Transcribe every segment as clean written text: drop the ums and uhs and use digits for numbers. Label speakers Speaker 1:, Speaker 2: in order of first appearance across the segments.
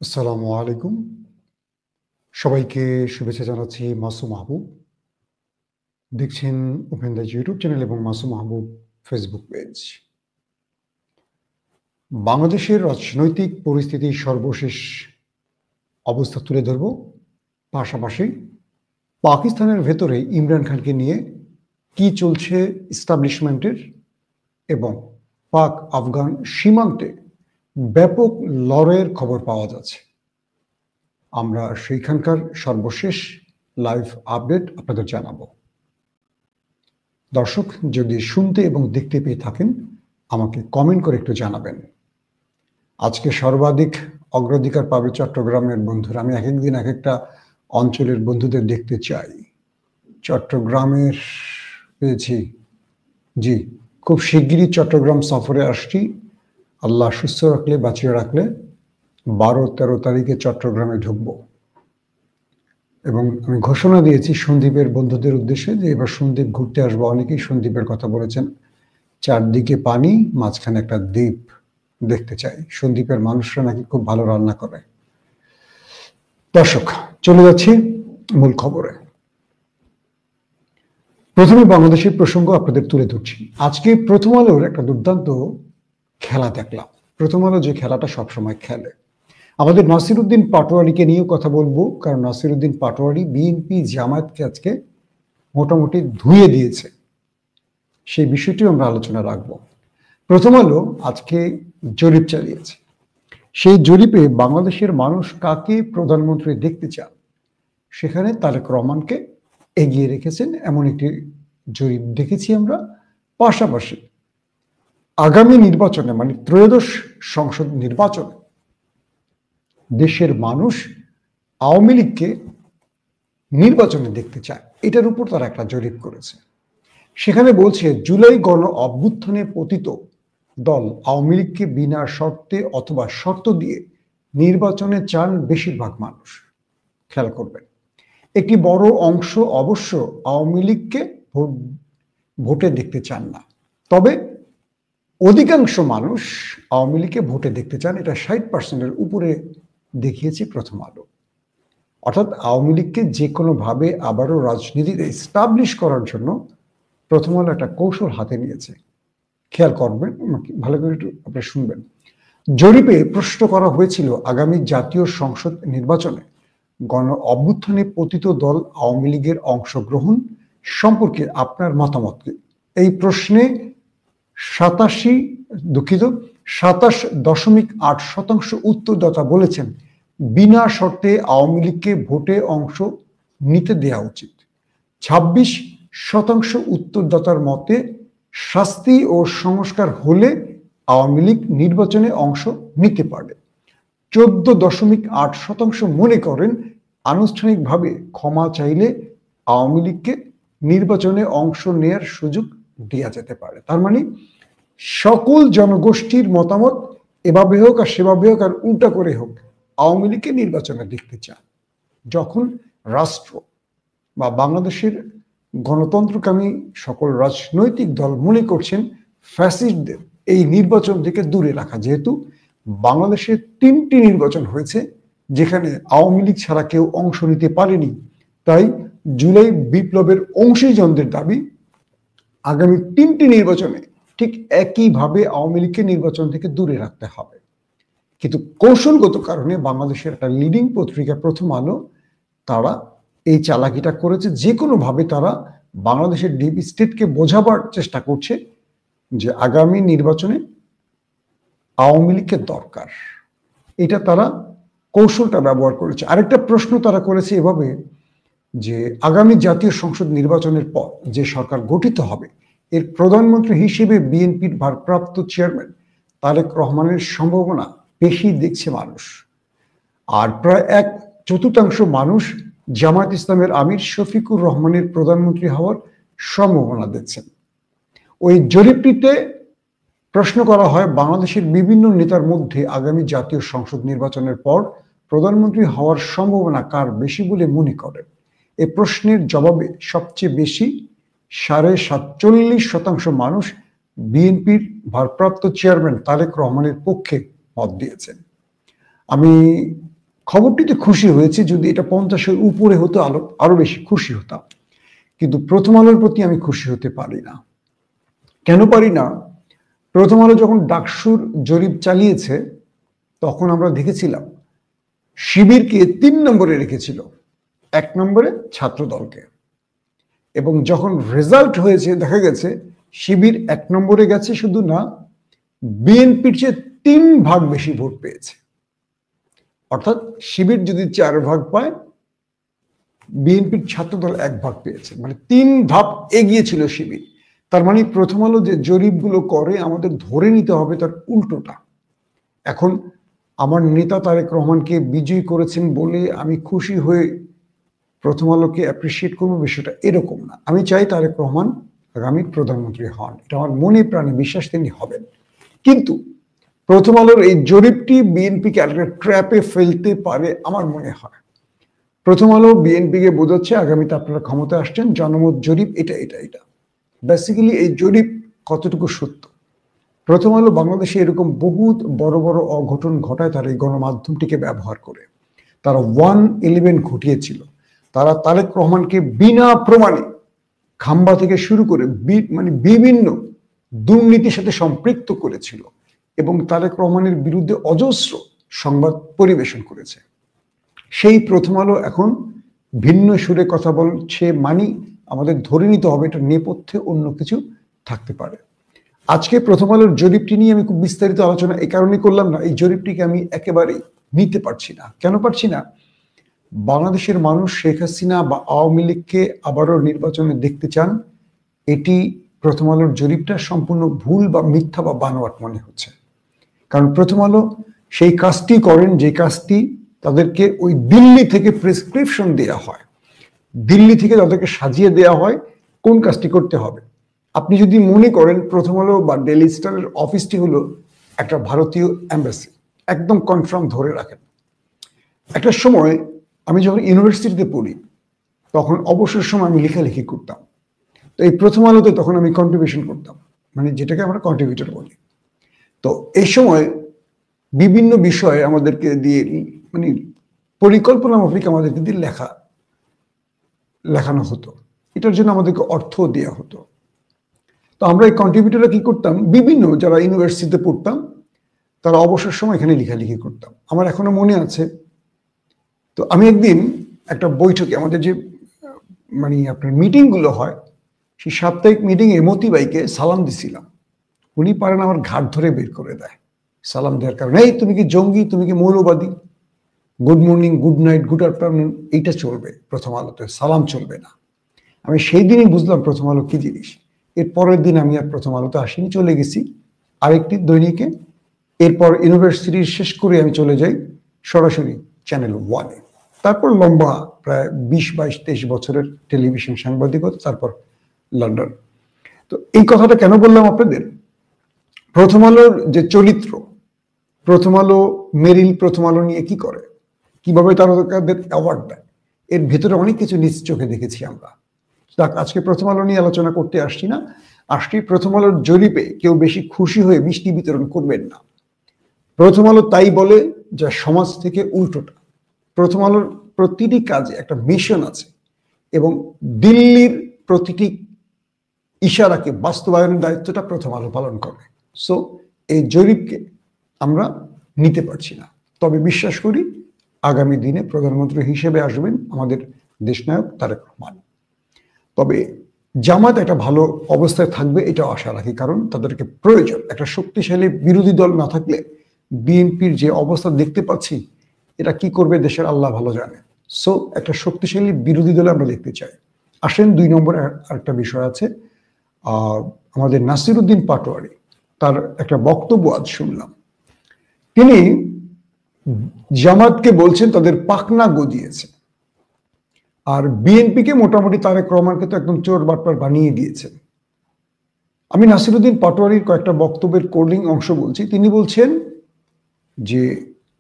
Speaker 1: আসসালামু আলাইকুম। সবাইকে শুভেচ্ছা জানাচ্ছি মাসুম মাহবুব। দেখছেন ওপেন দ্য ইউটিউব চ্যানেল এবং মাসুম মাহবুব ফেসবুক পেজ। বাংলাদেশের রাজনৈতিক পরিস্থিতির সর্বশেষ অবস্থা তুলে ধরব। পাশাপাশি পাকিস্তানের ভেতরে ইমরান খানকে নিয়ে কি চলছে এস্টাবলিশমেন্টের এবং পাক আফগান সীমান্তে ব্যাপক লড়াইয়ের খবর পাওয়া যাচ্ছে। আমরা সেইখানকার সর্বশেষ লাইভ আপডেট আপনাদের জানাবো। দর্শক, যদি শুনতে এবং দেখতে পেয়ে থাকেন আমাকে কমেন্ট করে একটু জানাবেন। আজকে সর্বাধিক অগ্রাধিকার পাবে চট্টগ্রামের বন্ধুরা। আমি এক একদিন এক একটা অঞ্চলের বন্ধুদের দেখতে চাই। চট্টগ্রামের পেয়েছি, জি, খুব শিগগিরই চট্টগ্রাম সফরে আসছি। আল্লাহ সুস্থ রাখলে, বাঁচিয়ে রাখলে 12-13 তারিখে চট্টগ্রামে ঢুকবো এবং আমি ঘোষণা দিয়েছি সন্দ্বীপের বন্ধুদের উদ্দেশ্যে যে এবার সন্দ্বীপ ঘুরতে আসবো। অনেকেই সন্দ্বীপের কথা বলেছেন। চারদিকে পানি, মাঝখানে একটা দ্বীপ দেখতে চাই। সন্দ্বীপের মানুষরা নাকি খুব ভালো রান্না করে। দর্শক, চলে যাচ্ছি মূল খবরে। প্রথমে বাংলাদেশের প্রসঙ্গ আপনাদের তুলে ধরছি। আজকে প্রথম আলোর একটা দুর্দান্ত খেলা দেখলাম। প্রথম আলো যে খেলাটা সবসময় খেলে, আমাদের নাসিরউদ্দিন পাটোয়ারিকে নিয়েও কথা বলবো, কারণ নাসিরউদ্দিন পাটোয়ারি বিএনপি জামায়াতকে আজকে মোটামুটি ধুয়ে দিয়েছে। সেই বিষয়টিও আমরা আলোচনা রাখবো। প্রথম আলো আজকে জরিপ চালিয়েছে। সেই জরিপে বাংলাদেশের মানুষ কাকে প্রধানমন্ত্রী দেখতে চান সেখানে তারেক রহমানকে এগিয়ে রেখেছেন এমন একটি জরিপ দেখেছি আমরা। পাশাপাশি আগামী নির্বাচনে, মানে ত্রয়োদশ সংসদ নির্বাচনে দেশের মানুষ আওয়ামী লীগকে নির্বাচনে দেখতে চায়, এটার উপর তারা একটা জরিপ করেছে। সেখানে বলছে জুলাই গণ অভ্যুত্থানে পতিত দল আওয়ামী লীগকে বিনা শর্তে অথবা শর্ত দিয়ে নির্বাচনে চান বেশিরভাগ মানুষ। খেয়াল করবেন, একটি বড় অংশ অবশ্য আওয়ামী লীগকে ভোটে দেখতে চান না, তবে অধিকাংশ মানুষ আওয়ামী লীগকে ভোটে দেখতে চান। এটা 60%-এর উপরে দেখিয়েছে প্রথম আলো। অর্থাৎ আওয়ামী লীগকে যে কোনোভাবে আবারও রাজনীতিতে এস্টাবলিশ করার জন্য প্রথম আলো একটা কৌশল হাতে নিয়েছে। খেয়াল করবেন, ভালো করে একটু আপনারা শুনবেন। জরিপে প্রশ্ন করা হয়েছিল আগামী জাতীয় সংসদ নির্বাচনে গণ অভ্যুত্থানে পতিত দল আওয়ামী লীগের অংশগ্রহণ সম্পর্কে আপনার মতামত কি। এই প্রশ্নে 27.8% উত্তরদাতা বলেছেন বিনা শর্তে আওয়ামী লীগকে ভোটে অংশ নিতে দেওয়া উচিত। 26% উত্তরদাতার মতে শাস্তি ও সংস্কার হলে আওয়ামী লীগ নির্বাচনে অংশ নিতে পারে। 14.8% মনে করেন আনুষ্ঠানিকভাবে ক্ষমা চাইলে আওয়ামী লীগকে নির্বাচনে অংশ নেয়ার সুযোগ দেওয়া যেতে পারে। তার মানে সকল জনগোষ্ঠীর মতামত এভাবে হোক আর সেভাবে হোক আর উল্টা করে হোক আওয়ামী লীগকে নির্বাচনে দেখতে চান। যখন রাষ্ট্র বা বাংলাদেশের গণতন্ত্রকামী সকল রাজনৈতিক দল মনে করছেন ফ্যাসিস্টদের এই নির্বাচন থেকে দূরে রাখা, যেহেতু বাংলাদেশে 3টি নির্বাচন হয়েছে যেখানে আওয়ামী লীগ ছাড়া কেউ অংশ নিতে পারেনি, তাই জুলাই বিপ্লবের অংশীজনদের দাবি আগামী 3টি নির্বাচনে ঠিক একইভাবে আওয়ামী লীগকে নির্বাচন থেকে দূরে রাখতে হবে। কিন্তু কৌশলগত কারণে বাংলাদেশের একটা লিডিং পত্রিকা প্রথম আলো তারা এই চালাকিটা করেছে। যে কোনোভাবে তারা বাংলাদেশের ডিপ স্টেটকে বোঝাবার চেষ্টা করছে যে আগামী নির্বাচনে আওয়ামী লীগের দরকার। এটা তারা কৌশলটা ব্যবহার করেছে। আরেকটা প্রশ্ন তারা করেছে এভাবে যে আগামী জাতীয় সংসদ নির্বাচনের পর যে সরকার গঠিত হবে এর প্রধানমন্ত্রী হিসেবে বিএনপির ভারপ্রাপ্ত চেয়ারম্যান তারেক রহমানের সম্ভাবনা বেশি দেখছে মানুষ। আর প্রায় 1/4 মানুষ জামায়াত ইসলামের আমির শফিকুর রহমানের প্রধানমন্ত্রী হওয়ার সম্ভাবনা দেখছেন। ওই জরিপটিতে প্রশ্ন করা হয় বাংলাদেশের বিভিন্ন নেতার মধ্যে আগামী জাতীয় সংসদ নির্বাচনের পর প্রধানমন্ত্রী হওয়ার সম্ভাবনা কার বেশি বলে মনে করেন। এই প্রশ্নের জবাবে সবচেয়ে বেশি 47.5% মানুষ বিএনপির ভারপ্রাপ্ত চেয়ারম্যান তারেক রহমানের পক্ষে মত দিয়েছেন। আমি খবরটিতে খুশি হয়েছে, যদি এটা 50-এর উপরে হতো আরো বেশি খুশি হতাম। কিন্তু প্রথম আলোর প্রতি আমি খুশি হতে পারি না। কেন পারি না? প্রথম আলো যখন ডাকসুর জরিপ চালিয়েছে তখন আমরা দেখেছিলাম শিবিরকে 3 নম্বরে রেখেছিল, 1 নম্বরে ছাত্র দলকে। এবং যখন রেজাল্ট হয়েছে দেখা গেছে শিবির 1 নম্বরে গেছে, শুধু না বিএনপির চেয়ে 3 ভাগ বেশি ভোট পেয়েছে। অর্থাৎ শিবির যদি 4 ভাগ পায়, বিএনপির ছাত্রদল 1 ভাগ পেয়েছে, মানে 3 ধাপ এগিয়ে ছিল শিবির। তার মানে প্রথম আলো যে জরিপগুলো করে আমাদের ধরে নিতে হবে তার উল্টোটা। এখন আমার নেতা তারেক রহমানকে বিজয়ী করেছেন বলে আমি খুশি হয়ে প্রথম আলোকে অ্যাপ্রিসিয়েট করবো, বিষয়টা এরকম না। আমি চাই তারেক রহমান আগামী প্রধানমন্ত্রী হন, এটা আমার মনে প্রাণে বিশ্বাস তিনি হবেন। কিন্তু প্রথম আলোর এই জরিপটি বিএনপিকে একটা ট্র্যাপে ফেলতে পারে আমার মনে হয়। প্রথম আলো বিএনপিকে বোঝাচ্ছে আগামীতে আপনারা ক্ষমতা আসছেন, জনমত জরিপ এটা এটা এটা। বেসিক্যালি এই জরিপ কতটুকু সত্য? প্রথম আলো বাংলাদেশে এরকম বহুত বড় বড় অঘটন ঘটায় তারা এই গণমাধ্যমটিকে ব্যবহার করে। তারা 1/11 ঘটিয়েছিল, তারা তারেক রহমানকে বিনা প্রমাণে খাম্বা থেকে শুরু করে মানে বিভিন্ন দুর্নীতির সাথে সম্পৃক্ত করেছিল এবং তারেক রহমানের বিরুদ্ধে অজস্র সংবাদ পরিবেশন করেছে। সেই প্রথম আলো এখন ভিন্ন সুরে কথা বলছে, মানি আমাদের ধরে নিতে হবে এটা নেপথ্যে অন্য কিছু থাকতে পারে। আজকে প্রথম আলোর জরিপটি নিয়ে আমি খুব বিস্তারিত আলোচনা এই কারণে করলাম না, এই জরিপটিকে আমি একেবারেই নিতে পারছি না। কেন পারছি না? বাংলাদেশের মানুষ শেখ হাসিনা বা আওয়ামী লীগকে আবারও নির্বাচনে দেখতে চান। এটি প্রথম আলোর জরিপটা সম্পূর্ণ ভুল বা মিথ্যা বা বানোয়াট মনে হচ্ছে। কারণ প্রথম আলো সেই কাজটি করেন যে কাজটি তাদেরকে ওই দিল্লি থেকে প্রেসক্রিপশন দেয়া হয়, দিল্লি থেকে তাদেরকে সাজিয়ে দেয়া হয় কোন কাজটি করতে হবে। আপনি যদি মনে করেন প্রথম আলো বা ডেইলি স্টারের অফিসটি হলো একটা ভারতীয় এম্বাসি, একদম কনফার্ম ধরে রাখেন। একটা সময় আমি যখন ইউনিভার্সিটিতে পড়ি তখন অবসর সময় আমি লেখালেখি করতাম, তো এই প্রথম আলোতে তখন আমি কন্ট্রিবিউশন করতাম, মানে যেটাকে আমরা কন্ট্রিবিউটর বলি। তো এই সময় বিভিন্ন বিষয়ে আমাদেরকে দিয়ে মানে পরিকল্পনা মাফিক আমাদেরকে দিয়ে লেখানো হতো, এটার জন্য আমাদেরকে অর্থ দেওয়া হতো। তো আমরা এই কন্ট্রিবিউটররা কি করতাম, বিভিন্ন যারা ইউনিভার্সিটিতে পড়তাম তারা অবসর সময় এখানে লেখালেখি করতাম। আমার এখনো মনে আছে, তো আমি একদিন একটা বৈঠকে আমাদের যে মানে আপনার মিটিংগুলো হয়, সেই সাপ্তাহিক মিটিংয়ে মতি ভাইকে সালাম দিছিলাম। উনি পারেন আমার ঘাট ধরে বের করে দেয় সালাম দেওয়ার কারণে, এই তুমি কি জঙ্গি, তুমি কি মৌলবাদী, good morning, good night, good afternoon এইটা চলবে, প্রথম আলোতে সালাম চলবে না। আমি সেই দিনই বুঝলাম প্রথম আলো কি জিনিস। এর পরের দিন আমি আর প্রথম আলোতে আসিনি, চলে গেছি আরেকটি দৈনিকে। এরপর ইউনিভার্সিটি শেষ করে আমি চলে যাই সরাসরি চ্যানেল 1-এ। তারপর লম্বা প্রায় 20-22-23 বছরের টেলিভিশন সাংবাদিকতা, তারপর লন্ডন। তো এই কথাটা কেন বললাম আপনাদের? প্রথম আলোর যে চরিত্র, প্রথম আলো মেরিল প্রথম আলো নিয়ে কি করে, কিভাবে তারকাদের অ্যাওয়ার্ড দেয়, এর ভেতরে অনেক কিছু নিজ চোখে দেখেছি আমরা। আজকে প্রথম আলো নিয়ে আলোচনা করতে আসছি না, আসছি প্রথম আলোর জরিপে কেউ বেশি খুশি হয়ে মিষ্টি বিতরণ করবেন না। প্রথম আলো তাই বলে যা সমাজ থেকে উল্টোটা। প্রথম আলোর প্রতিটি কাজে একটা মিশন আছে এবং দিল্লির প্রতিটি ইশারাকে বাস্তবায়নের দায়িত্বটা প্রথম আলো পালন করে। সো এই জরিপকে আমরা নিতে পারছি না, তবে বিশ্বাস করি আগামী দিনে প্রধানমন্ত্রী হিসেবে আসবেন আমাদের দেশনায়ক তারেক রহমান। তবে জামাত একটা ভালো অবস্থায় থাকবে এটাও আশা রাখি, কারণ তাদেরকে প্রয়োজন। একটা শক্তিশালী বিরোধী দল না থাকলে বিএনপির যে অবস্থা দেখতে পাচ্ছি, এটা কি করবে দেশের আল্লাহ ভালো জানে। সো একটা শক্তিশালী বিরোধী দল আমরা দেখতে চাই। আসেন 2 নম্বরে আরেকটা বিষয় আছে, আমাদের নাসিরউদ্দিন পাটোয়ারি তার একটা বক্তব্য আজ শুনলাম। তিনি জামাতকে বলছেন তাদের পাখনা গজিয়েছে, আর বিএনপিকে মোটামুটি তারেক রহমানকে তো একদম চোর বাটপার বানিয়ে দিয়েছেন। আমি নাসিরউদ্দিন পাটোয়ারির কয়েকটা বক্তব্যের কোডিং অংশ বলছি। তিনি বলছেন যে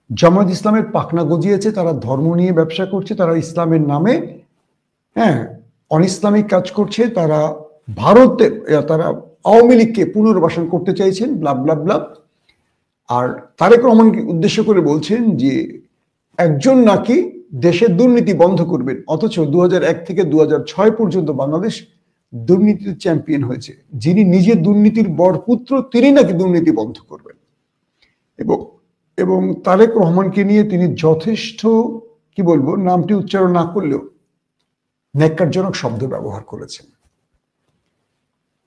Speaker 1: জামাত ইসলামের পাখনা গজিয়েছে, তারা ধর্ম নিয়ে ব্যবসা করছে, তারা ইসলামের নামে অনইসলামিক কাজ করছে, তারা ভারতের তারা আওয়ামী লীগকে পুনর্বাসন করতে চাইছেন, ব্লা ব্লা ব্লা। আর তারেক রহমানকে উদ্দেশ্য করে বলছেন যে একজন নাকি দেশের দুর্নীতি বন্ধ করবেন, অথচ 2001 থেকে 2006 পর্যন্ত বাংলাদেশ দুর্নীতির চ্যাম্পিয়ন হয়েছে। যিনি নিজে দুর্নীতির বরপুত্র, তিনি নাকি দুর্নীতি বন্ধ করবেন। এবং এবং তারেক রহমানকে নিয়ে তিনি যথেষ্ট, কি বলবো, নামটি উচ্চারণ না করলেও ন্যাক্কারজনক শব্দ ব্যবহার করেছেন।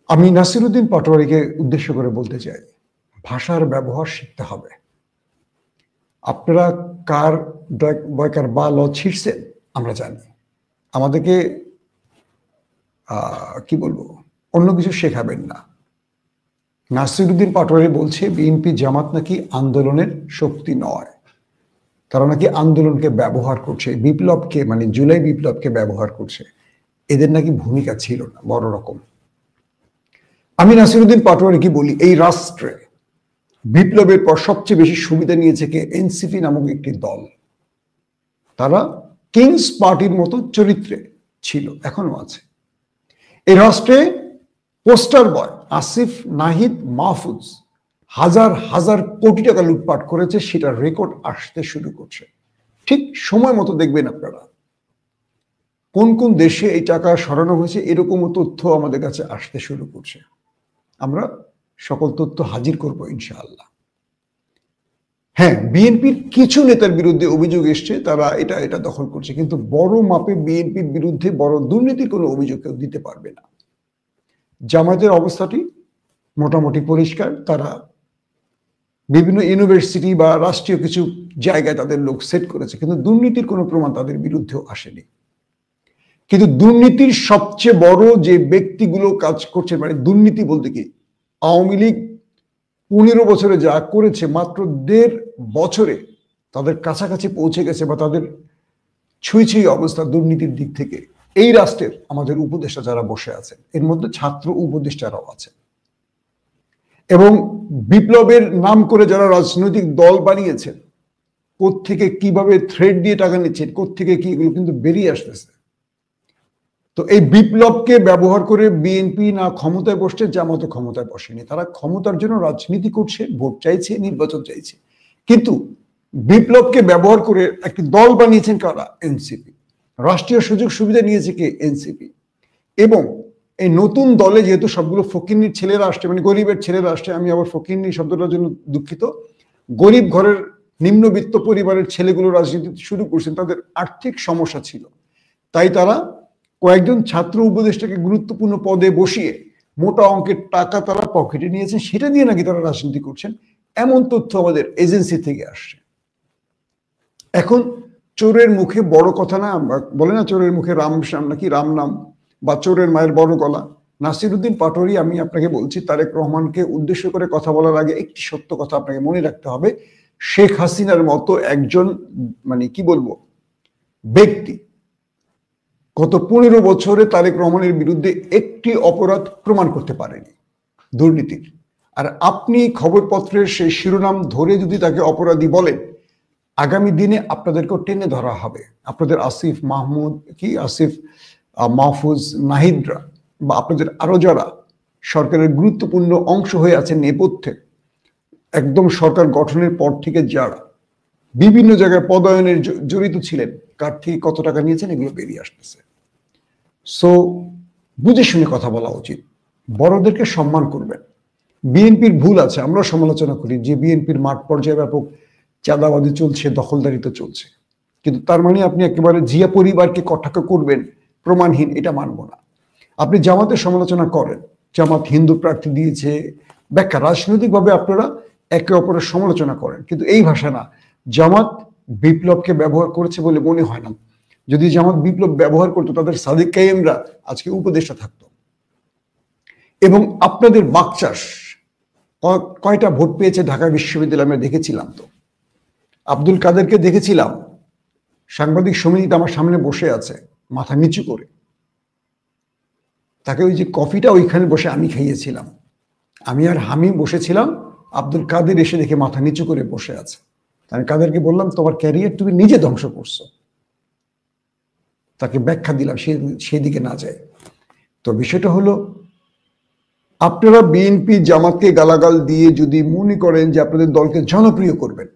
Speaker 1: আমি নাসিরউদ্দিন পাটোয়ারীকে উদ্দেশ্য করে বলতে চাই, ভাষার ব্যবহার শিখতে হবে। আপনারা কার বয়কার বা ল ছিঁড়ছেন আমরা জানি, আমাদেরকে কি বলবো, অন্য কিছু শেখাবেন না। নাসিরউদ্দিন পাটোয়ারী বলছে বিএনপি জামাত নাকি আন্দোলনের শক্তি নয়, তারা নাকি আন্দোলনকে ব্যবহার করছে, বিপ্লবকে, মানে জুলাই বিপ্লবকে ব্যবহার করছে। এদের নাকি ভূমিকা ছিল না বড় রকম। আমি নাসিরউদ্দিন পাটোয়ারী কি বলি, এই রাষ্ট্রে বিপ্লবের পর সবচেয়ে বেশি সুবিধা নিয়েছে কে? এনসিপি নামক একটি দল। তারা কিংস পার্টির মতো চরিত্রে ছিল, এখনো আছে। এই রাষ্ট্রে পোস্টার বয় আসিফ, নাহিদ, মাহফুজ হাজার হাজার কোটি টাকা লুটপাট করেছে, সেটা রেকর্ড আসতে শুরু করছে। ঠিক সময় মতো দেখবেন আপনারা কোন কোন দেশে এই টাকা সরানো হয়েছে, এরকমও তথ্য আমাদের কাছে আসতে শুরু করছে। আমরা সকল তথ্য হাজির করব ইনশাআল্লাহ। হ্যাঁ, বিএনপির কিছু নেতার বিরুদ্ধে অভিযোগ এসছে, তারা এটা দখল করছে, কিন্তু বড় মাপে বিএনপির বিরুদ্ধে বড় দুর্নীতির কোনো অভিযোগ কেউ দিতে পারবে না। জামায়াতের অবস্থাটি মোটামুটি পরিষ্কার, তারা বিভিন্ন ইউনিভার্সিটি বা রাষ্ট্রীয় কিছু জায়গায় তাদের লোক সেট করেছে, কিন্তু দুর্নীতির কোনো প্রমাণ তাদের বিরুদ্ধেও আসেনি। কিন্তু দুর্নীতির সবচেয়ে বড় যে ব্যক্তিগুলো কাজ করছে, মানে দুর্নীতি বলতে কি, আওয়ামী লীগ 15 বছরে যা করেছে, মাত্র 1.5 বছরে তাদের কাছাকাছি পৌঁছে গেছে, বা তাদের ছুঁই অবস্থা দুর্নীতির দিক থেকে। এই রাষ্ট্রের আমাদের উপদেষ্টা যারা বসে আছেন, এর মধ্যে ছাত্র উপদেষ্টারাও আছেন, এবং বিপ্লবের নাম করে যারা রাজনৈতিক দল বানিয়েছেন, কোত্থেকে কিভাবে থ্রেড দিয়ে টাকা নিচ্ছেন, কোত্থেকে কি, এগুলো কিন্তু বেরিয়ে আসতেছে। তো এই বিপ্লবকে ব্যবহার করে বিএনপি না ক্ষমতায় বসছে, জামাত ক্ষমতায় বসেনি। তারা ক্ষমতার জন্য রাজনীতি করছে, ভোট চাইছে, নির্বাচন চাইছে, কিন্তু বিপ্লবকে ব্যবহার করে একটি দল বানিয়েছেন কারা? এনসিপি। রাষ্ট্রীয় সুযোগ সুবিধা নিয়েছে কে? এনসিপি। এবং এই নতুন দলে যেহেতু সবগুলো ফকিন্নির ছেলেরা আসছে, মানে গরিবের ছেলেরা আসছে, আমি আবার ফকিন্নি শব্দটার জন্য দুঃখিত, গরিব ঘরের নিম্নবিত্ত পরিবারের ছেলেগুলো রাজনীতি শুরু করছেন, তাদের আর্থিক সমস্যা ছিল, তাই তারা কয়েকজন ছাত্র উপদেষ্টাকে গুরুত্বপূর্ণ পদে বসিয়ে মোটা অঙ্কের টাকা তারা পকেটে নিয়েছেন, সেটা দিয়ে নাকি তারা রাজনীতি করছেন, এমন তথ্য আমাদের এজেন্সি থেকে আসছে। এখন চোরের মুখে বড় কথা না, বলে না চোরের মুখে রাম নাকি রাম নাম, বা চোরের মায়ের বড় গলা। নাসিরউদ্দিন পাটোয়ারী, আমি আপনাকে বলছি, তারেক রহমানকে উদ্দেশ্য করে কথা বলার আগে একটি সত্য কথা আপনাকে মনে রাখতে হবে। শেখ হাসিনার মতো একজন, মানে কি বলবো, ব্যক্তি গত 15 বছরে তারেক রহমানের বিরুদ্ধে একটি অপরাধ প্রমাণ করতে পারেনি দুর্নীতির। আর আপনি খবরপত্রের সেই শিরোনাম ধরে যদি তাকে অপরাধী বলেন, আগামী দিনে আপনাদেরকেও টেনে ধরা হবে। আপনাদের আসিফ মাহফুজ, নাহিদরা, বা আপনাদের আরো যারা সরকারের গুরুত্বপূর্ণ অংশ হয়ে আছেন নেপথ্যে, একদম সরকার গঠনের পর থেকে যারা বিভিন্ন জায়গায় পদায়নের জড়িত ছিলেন, কার থেকে কত টাকা নিয়েছেন, এগুলো বেরিয়ে আসতেছে। সো বুঝে শুনে কথা বলা উচিত, বড়দেরকে সম্মান করবেন। বিএনপির ভুল আছে, আমরা সমালোচনা করি যে বিএনপির মাঠ পর্যায়ে ব্যাপক চাঁদাবাজি চলছে, দখলদারিত্ব চলছে, কিন্তু তার মানে আপনি একেবারে জিয়া পরিবারকে কটাক্ষ করবেন প্রমাণহীন, এটা মানব না। আপনি জামাতের সমালোচনা করেন, জামাত হিন্দু প্রার্থী দিয়েছে, ব্যাখ্যা, রাজনৈতিকভাবে আপনারা একে অপরের সমালোচনা করেন, কিন্তু এই ভাষা না। জামাত বিপ্লবকে ব্যবহার করেছে বলে মনে হয় না। যদি জামাত বিপ্লব ব্যবহার করতো, তাদের সাদিক কাইমরা আজকে উপদেষ্টা থাকতো। এবং আপনাদের বাকচাষ কয়টা ভোট পেয়েছে ঢাকা বিশ্ববিদ্যালয়ে আমরা দেখেছিলাম। তো আব্দুল কাদেরকে দেখেছিলাম, সাংবাদিক সমিতিতে আমার সামনে বসে আছে মাথা নিচু করে, তাকে ওই যে কফিটা ওইখানে বসে আমি খাইয়েছিলাম, আমি আর হামি বসেছিলাম, আব্দুল কাদের এসে দেখে মাথা নিচু করে বসে আছে। আমি কাদেরকে বললাম, তোমার ক্যারিয়ার তুমি নিজে ধ্বংস করছো। তাকে ব্যাখ্যা দিলাম সেদিকে না যায়। তো বিষয়টা হলো, আপনারা বিএনপি জামাতকে গালাগাল দিয়ে যদি মনে করেন যে আপনাদের দলকে জনপ্রিয় করবেন,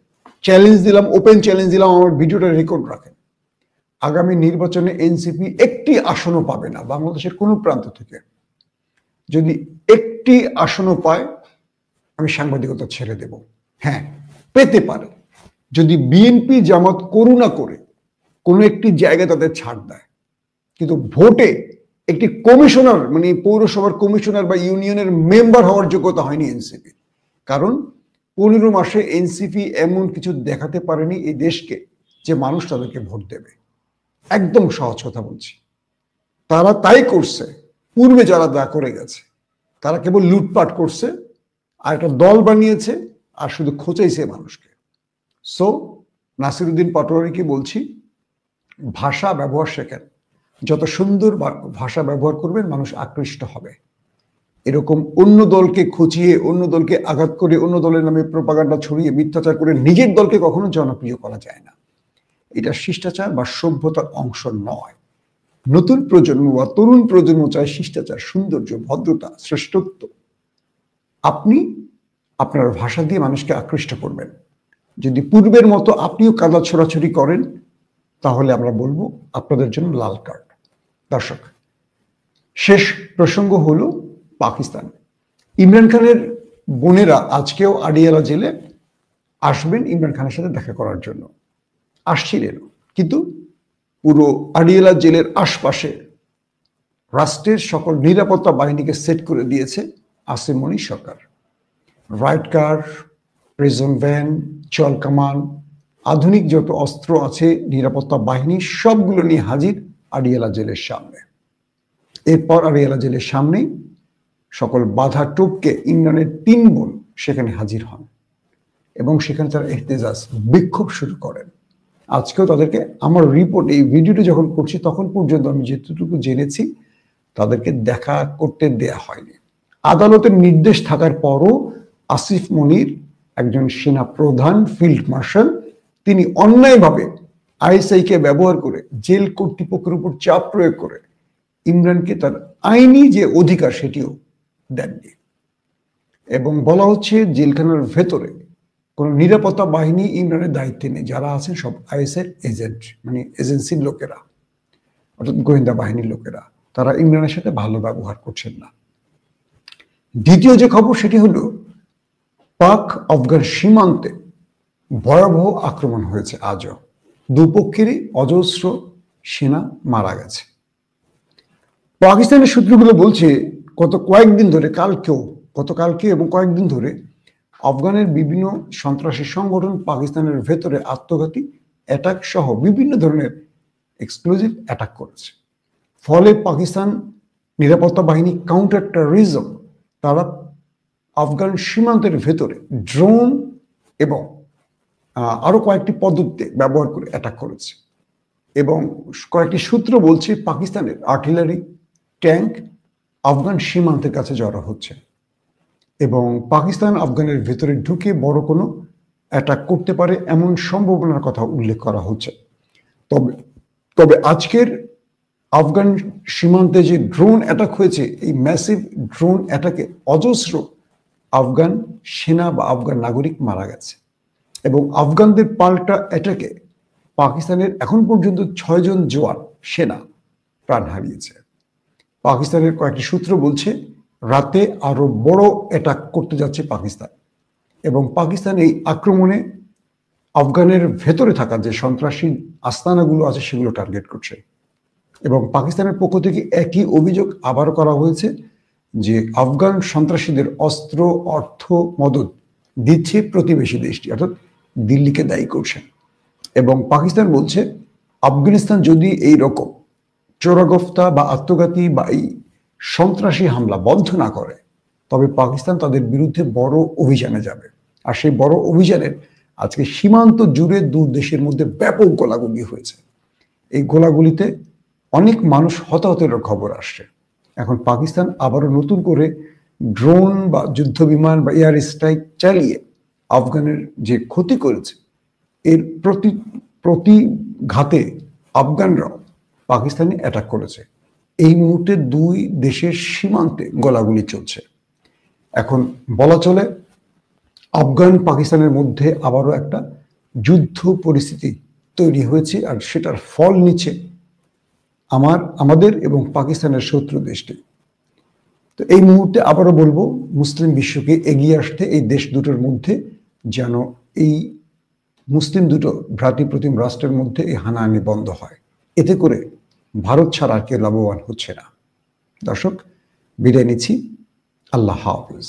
Speaker 1: চ্যালেঞ্জ দিলাম, ওপেন চ্যালেঞ্জ দিলাম, আমার ভিডিওটা রেকর্ড রাখেন। আগামী নির্বাচনে এনসিপি একটি আসনও পাবে না বাংলাদেশের কোনো প্রান্ত থেকে। যদি একটি আসনও পায়, আমি সাংবাদিকতা ছেড়ে দেব। হ্যাঁ, পেতে পারে যদি বিএনপি জামাত করুণা করে কোনো একটি জায়গায় তাদের ছাড় দেয়। কিন্তু ভোটে একটি কমিশনার, মানে পৌরসভার কমিশনার বা ইউনিয়নের মেম্বার হওয়ার যোগ্যতা হয়নি এনসিপি। কারণ 15 মাসে এনসিপি এমন কিছু দেখাতে পারেনি এই দেশকে যে মানুষ তাদেরকে ভোট দেবে। একদম সহজ কথা বলছি। তারা তাই করছে পূর্বে যারা দা করে গেছে। তারা কেবল লুটপাট করছে, আর একটা দল বানিয়েছে, আর শুধু খোঁচাইছে মানুষকে। সো নাসিরউদ্দিন পাটোয়ারিকে বলছি, ভাষা ব্যবহার শেখেন। যত সুন্দর ভাষা ব্যবহার করবেন, মানুষ আকৃষ্ট হবে। এরকম অন্য দলকে খুঁচিয়ে, অন্য দলকে আঘাত করে, অন্য দলের নামে প্রোপাগান্ডা ছড়িয়ে, মিথ্যাচার করে নিজের দলকে কখনো জনপ্রিয় করা যায় না। এটা শিষ্টাচার বা সভ্যতার অংশ নয়। নতুন প্রজন্ম বা তরুণ প্রজন্ম চায় শিষ্টাচার, সৌন্দর্য, ভদ্রতা, শ্রেষ্ঠত্ব। আপনি আপনার ভাষা দিয়ে মানুষকে আকৃষ্ট করবেন। যদি পূর্বের মতো আপনিও কাদা ছোড়াছড়ি করেন, তাহলে আমরা বলবো আপনাদের জন্য লাল কার্ড। দর্শক, শেষ প্রসঙ্গ হলো পাকিস্তান। ইমরান খানের বোনেরা আজকেও আডিয়ালা জেলে আসবেন ইমরান খানের সাথে দেখা করার জন্য, আসছিলেন। কিন্তু পুরো আডিয়ালা জেলের আশপাশে রাষ্ট্রের সকল নিরাপত্তা বাহিনীকে সেট করে দিয়েছে আসিম মনির সরকার। রাইট কার, প্রিজন ভ্যান, চল কামান, আধুনিক যত অস্ত্র আছে, নিরাপত্তা বাহিনী সবগুলো নিয়ে হাজির আডিয়ালা জেলের সামনে। এরপর আডিয়ালা জেলের সামনেই সকল বাধা টপকে ইমরানের 3 বোন সেখানে হাজির হন এবং সেখানে তারা এহতেজাজ, বিক্ষোভ শুরু করেন। আজকেও তাদেরকে, আমার রিপোর্ট, এই ভিডিওটি যখন করছি তখন পর্যন্ত আমি যেটুকু জেনেছি, তাদেরকে দেখা করতে দেয়া হয়নি। আদালতের নির্দেশ থাকার পরও আসিফ মনির, একজন সেনা প্রধান, ফিল্ড মার্শাল, তিনি অন্যায়ভাবে আইএসআইকে ব্যবহার করে, জেল কর্তৃপক্ষের উপর চাপ প্রয়োগ করে ইমরানকে তার আইনি যে অধিকার সেটিও দেননি। এবং বলা হচ্ছে জেলখানার ভেতরে কোনো নিরাপত্তা বাহিনী ইমরানের দায়িত্বে নেই। যারা আছেন সব আইএসের এজেন্ট, মানে এজেন্সির লোকেরা, অর্থাৎ গোয়েন্দা বাহিনীর লোকেরা। তারা ইমরানের সাথে ভালো ব্যবহার করছেন না। দ্বিতীয় যে খবর সেটি হলো, পাক আফগান সীমান্তে ভয়াবহ আক্রমণ হয়েছে। আজও দুপক্ষেরই অজস্র সেনা মারা গেছে। পাকিস্তানের সূত্রগুলো বলছে কয়েকদিন ধরে, গতকালকে এবং কয়েকদিন ধরে আফগানের বিভিন্ন সন্ত্রাসী সংগঠন পাকিস্তানের ভেতরে আত্মঘাতী অ্যাটাক সহ বিভিন্ন ধরনের এক্সপ্লোজিভ অ্যাটাক করেছে। ফলে পাকিস্তান নিরাপত্তা বাহিনী, কাউন্টার টেররিজম, তারা আফগান সীমান্তের ভেতরে ড্রোন এবং আরো কয়েকটি পদ্ধতি ব্যবহার করে অ্যাটাক করেছে। এবং কয়েকটি সূত্র বলছে পাকিস্তানের আর্টিলারি, ট্যাঙ্ক আফগান সীমান্তের কাছে জড়ো হচ্ছে এবং পাকিস্তান আফগানের ভেতরে ঢুকে বড় কোনো অ্যাটাক করতে পারে এমন সম্ভাবনার কথা উল্লেখ করা হচ্ছে। তবে আজকের আফগান সীমান্তে যে ড্রোন অ্যাটাক হয়েছে, এই ম্যাসিভ ড্রোন অ্যাটাকে অজস্র আফগান সেনা বা আফগান নাগরিক মারা গেছে এবং আফগানদের পাল্টা অ্যাটাকে পাকিস্তানের এখন পর্যন্ত 6 জন জওয়ান সেনা প্রাণ হারিয়েছে। পাকিস্তানের কয়েকটি সূত্র বলছে রাতে আরো বড় অ্যাটাক করতে যাচ্ছে পাকিস্তান এবং পাকিস্তান এই আক্রমণে আফগানের ভেতরে থাকা যে সন্ত্রাসী আস্তানাগুলো আছে সেগুলো টার্গেট করছে। এবং পাকিস্তানের পক্ষ থেকে একই অভিযোগ আবারও করা হয়েছে যে আফগান সন্ত্রাসীদের অস্ত্র, অর্থ, মদত দিচ্ছে প্রতিবেশী দেশটি, অর্থাৎ দিল্লিকে দায়ী করছেন। এবং পাকিস্তান বলছে আফগানিস্তান যদি এই রকম চোরাগোফতা বা আত্মঘাতী বা এই সন্ত্রাসী হামলা বন্ধ না করে, তবে পাকিস্তান তাদের বিরুদ্ধে বড় অভিযানে যাবে। আর সেই বড় অভিযানের আজকে সীমান্ত জুড়ে 2 দেশের মধ্যে ব্যাপক গোলাগুলি হয়েছে। এই গোলাগুলিতে অনেক মানুষ হতাহতের খবর আসছে। এখন পাকিস্তান আবারও নতুন করে ড্রোন বা যুদ্ধ বিমান বা এয়ার স্ট্রাইক চালিয়ে আফগানের যে ক্ষতি করেছে, এর প্রতিঘাতে আফগানরাও পাকিস্তানে অ্যাটাক করেছে। এই মুহূর্তে 2 দেশের সীমান্তে গোলাগুলি চলছে। এখন বলা চলে আফগান পাকিস্তানের মধ্যে আবারও একটা যুদ্ধ পরিস্থিতি তৈরি হয়েছে, আর সেটার ফল নিচ্ছে আমাদের এবং পাকিস্তানের শত্রু দেশটি। তো এই মুহূর্তে আবারও বলবো, মুসলিম বিশ্বকে এগিয়ে আসতে এই দেশ দুটোর মধ্যে, যেন এই মুসলিম দুটো ভ্রাতৃপ্রতিম রাষ্ট্রের মধ্যে এই হানাহানি বন্ধ হয়। এতে করে ভারত ছাড়া আর কেউ লাভবান হচ্ছে না। দর্শক, বিদায় নিচ্ছি। আল্লাহ হাফিজ।